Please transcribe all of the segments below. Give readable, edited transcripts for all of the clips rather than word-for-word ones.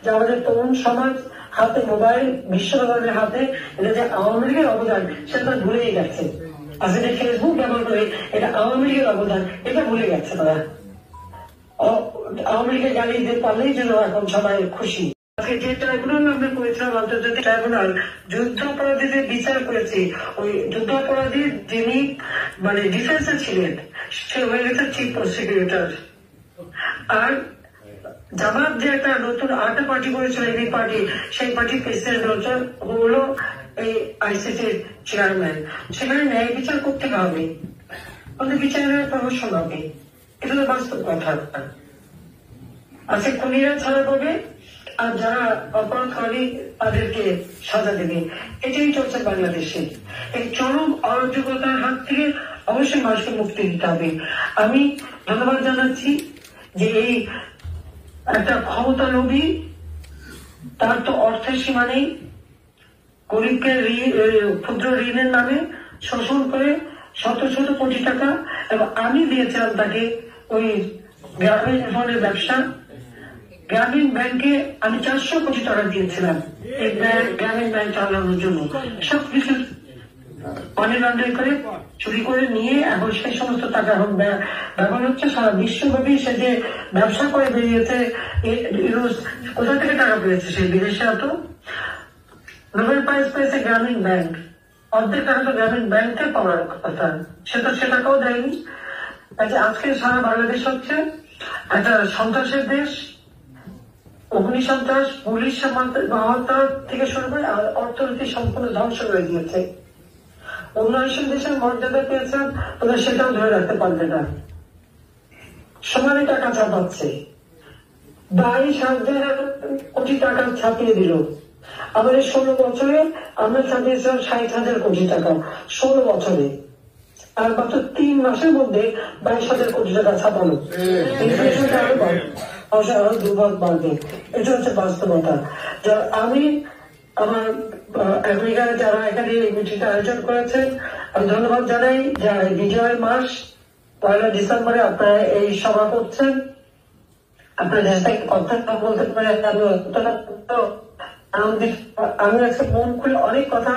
যে আমাদের তরুণ সমাজ হাতে মোবাইল, বিশ্ববিদ্যালয়ের হাতে, এটা যে আওয়ামী লীগের অবদান সেটা ভুলেই গেছে। আসলে ফেসবুক ব্যবহার করে এটা আওয়ামী লীগের অবদান এটা ভুলে গেছে তারা। আওয়ামী লীগের গালি দিতে পারলেই যেন এখন সবাই খুশি। আজকে যে ট্রাইব্যুনাল আমরা করেছিলাম, আন্তর্জাতিক ট্রাইব্যুনাল, যুদ্ধ অপরাধীদের বিচার করেছি। ওই যুদ্ধ অপরাধীর যিনি মানে ডিফেন্সে ছিলেন সে হয়ে গেছে চিফ প্রসিকিউটর। আর জামাত যে একটা নতুন আরেকটা পার্টি করেছিল, এবি পার্টি, সেই পার্টির প্রেসিডেন্ট হলো এই আইসিসির চেয়ারম্যান। সেখানে ন্যায় বিচার করতে হবে, আমাদের বিচারের প্রহসন হবে, এটা তো বাস্তব কথা। আজকে খুনিরা ছাড়া পাবে আর যারা অপরাধকারী তাদেরকে সাজা দেবে, এটাই চলছে বাংলাদেশে। এই চরম অরাজকতার হাত থেকে অবশ্যই মানুষকে মুক্তি দিতে হবে। আমি ধন্যবাদ জানাচ্ছি যে এই একটা ক্ষমতা লোভী, তার তো অর্থের সীমা নেই, গরিবকে ক্ষুদ্র ঋণের নামে শোষণ করে শত শত কোটি টাকা। এবং আমি দিয়েছিলাম তাকে ওই গ্রামীণ ফোনের ব্যবসা, গ্রামীণ ব্যাংকে আমি 400 কোটি টাকা দিয়েছিলাম এই গ্রামীণ ব্যাংক চালানোর জন্য। সবকিছু মানি লন্ডারিং করে চুরি করে নিয়ে এখন সেই সমস্ত টাকা এখন ব্যবহার হচ্ছে সারা বিশ্বব্যাপী। সে যে ব্যবসা করে বেরিয়েছে, কোথা থেকে টাকা পেয়েছে সেই বিদেশে? এত নোবেল প্রাইজ পেয়েছে গ্রামীণ ব্যাংক, অর্ধেক টাকা তো গ্রামীণ ব্যাংকে পাওয়ার কথা, সে টাকাও দেয়নি। আজকে সারা বাংলাদেশ হচ্ছে একটা সন্ত্রাসের দেশ। অগ্নি সন্ত্রাস, পুলিশ হত্যা থেকে শুরু করে অর্থনীতি সম্পূর্ণ ধ্বংস হয়ে গিয়েছে। উন্নয়নশীল দেশের মর্যাদা পেয়েছেন, ওদের সেটাও ধরে রাখতে পারবে না। সমানে টাকা ছাপাচ্ছে, 22,000 কোটি টাকা ছাপিয়ে দিল। আমাদের 16 বছরে আমরা ছাপিয়েছিলাম 60,000 কোটি টাকা, 16 বছরে। আর মাত্র 3 মাসের মধ্যে 22,000 কোটি টাকা ছাপানো। ইনফ্লেশনটা আরো দুর্ভাগ বাড়বে। এটা হচ্ছে বাস্তবতা। আমি আমার আমেরিকার যারা এখানে এই মিটিংটা আয়োজন করেছেন আমি ধন্যবাদ জানাই। যে বিজয় মাস 1 ডিসেম্বরে আপনারা এই সভা করছেন, আপনাদের সাথে কথা বলতে পারে আমি আনন্দিত। আমি আজকে মন খুলে অনেক কথা,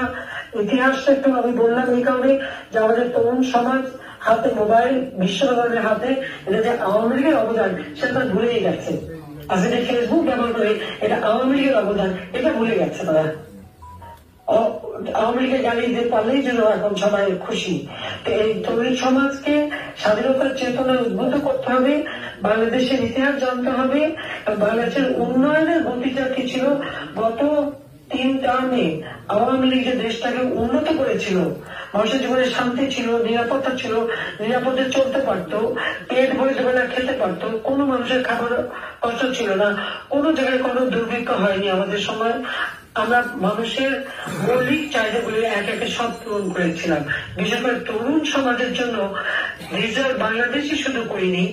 ইতিহাসটা একটু আমি বললাম এই কারণে যে আমাদের তরুণ সমাজ হাতে মোবাইল, বিশ্ববিদ্যালয়ের হাতে, এটা যে আওয়ামী লীগের অবদান সেটা ভুলেই গেছে। আসলে ফেসবুক ব্যবহার করে এটা আওয়ামী লীগের অবদান এটা ভুলে গেছে তারা। আওয়ামী লীগের গালি দিতে পারলেই যেন এখন সবাই খুশি। তো এই তরুণ সমাজকে স্বাধীনতার চেতনায় উদ্বুদ্ধ করতে হবে, বাংলাদেশের ইতিহাস জানতে হবে। বাংলাদেশের উন্নয়নের গতিটা কি ছিল? গত 3 টার্মে আওয়ামী লীগ যে দেশটাকে উন্নত করেছিল, মানুষের জীবনে শান্তি ছিল, নিরাপত্তা ছিল, নিরাপদে চলতে পারতো, পেট ভরে দুবেলা খেতে পারতো, কোনো মানুষের খাবার কষ্ট ছিল না, কোনো জায়গায় কোনো দুর্ভিক্ষ হয়নি আমাদের সময়। আমরা মানুষের মৌলিক চাহিদাগুলি এক একে সব পূরণ করেছিলাম। বিশেষ করে তরুণ সমাজের জন্য ডিজিটাল বাংলাদেশই শুধু করিনি,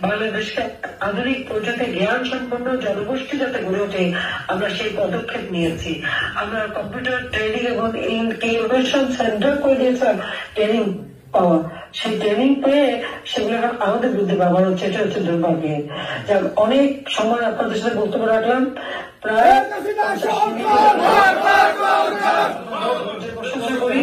বাংলাদেশকে আধুনিক প্রজাতে জ্ঞান সম্পন্ন জনগোষ্ঠী যাতে গড়ে ওঠে আমরা সেই পদক্ষেপ নিয়েছি। আমরা কম্পিউটার ট্রেনিং এবং ইনকিউবেশন সেন্টার করে দিয়েছিলাম ট্রেনিং পাওয়া। সেই ট্রেনিং পেয়ে সেগুলো আমাদের বিরুদ্ধে ব্যবহার হচ্ছে, এটা হচ্ছে দুর্ভাগ্য। অনেক সময় আপনাদের সাথে বক্তব্য রাখলাম, প্রায় প্রশংসা করি।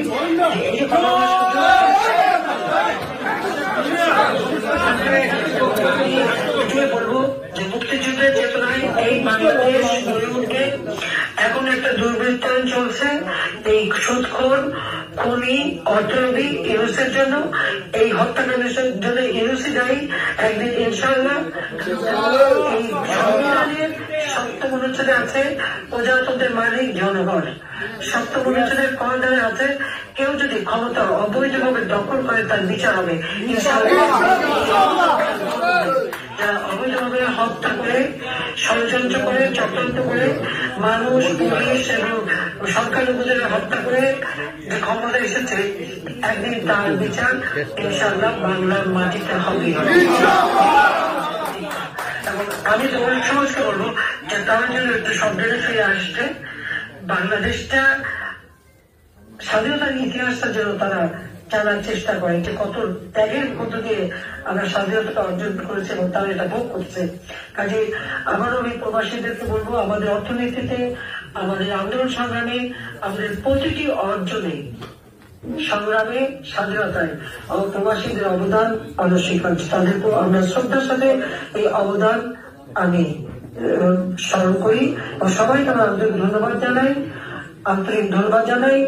বলবো যে মুক্তিযুদ্ধের চেতনায় এই বাংলাদেশ গড়ে উঠবে। এখন একটা দুর্বৃত্তায়ন চলছে, এই সুদখোর, খুনি, অর্থনৈতিক ইউনুসের জন্য, এই হত্যাকাণ্ডের জন্য ইউনুসই দায়ী। একদিন ইনশাআল্লাহ এই সংবিধানের 7ম অনুচ্ছেদে আছে প্রজাতন্ত্রের মালিক জনগণ। 7ম অনুচ্ছেদের কর্ণধারে আছে কেউ যদি ক্ষমতা অবৈধভাবে দখল করে তার বিচার হবে। যারা অবৈধভাবে হত্যা করে, ষড়যন্ত্র করে, চক্রান্ত করে, মানুষ, পুলিশ এবং সংখ্যালঘুদের হত্যা করে যে ক্ষমতা এসেছে, একদিন তার বিচার ইনশাআল্লাহ বাংলার মাটিতে হবে। এবং আমি তরুণ সমাজকে বলবো যে তার জন্য একটু শব্দে ফিরে আসছে, বাংলাদেশটা স্বাধীনতার ইতিহাসটা যেন তারা জানার চেষ্টা করেন যে কত ত্যাগের মধ্য দিয়ে আমরা স্বাধীনতা অর্জন করেছি এবং তারা এটা ভোগ করছে। কাজে আবারও আমি প্রবাসীদেরকে বলবো, আমাদের অর্থনীতিতে, আমাদের আন্দোলন সংগ্রামে, আমাদের প্রতিটি অর্জনে, সংগ্রামে, স্বাধীনতায় আমার প্রবাসীদের অবদান অনস্বীকার্য। তাদেরকে আমরা শ্রদ্ধার সাথে এই অবদান আমি স্মরণ করি এবং সবাইকে আমরা আন্তরিক ধন্যবাদ জানাই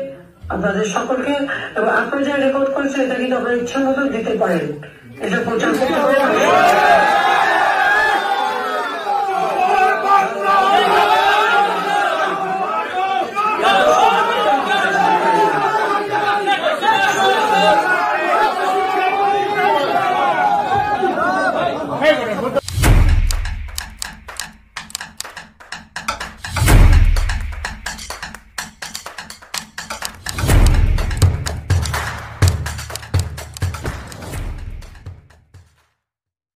আপনাদের সকলকে। এবং আপনারা যা রেকর্ড করেছেন এটা কিন্তু আপনারা ইচ্ছা মতো দিতে পারেন, এটা প্রচার করতে পারেন।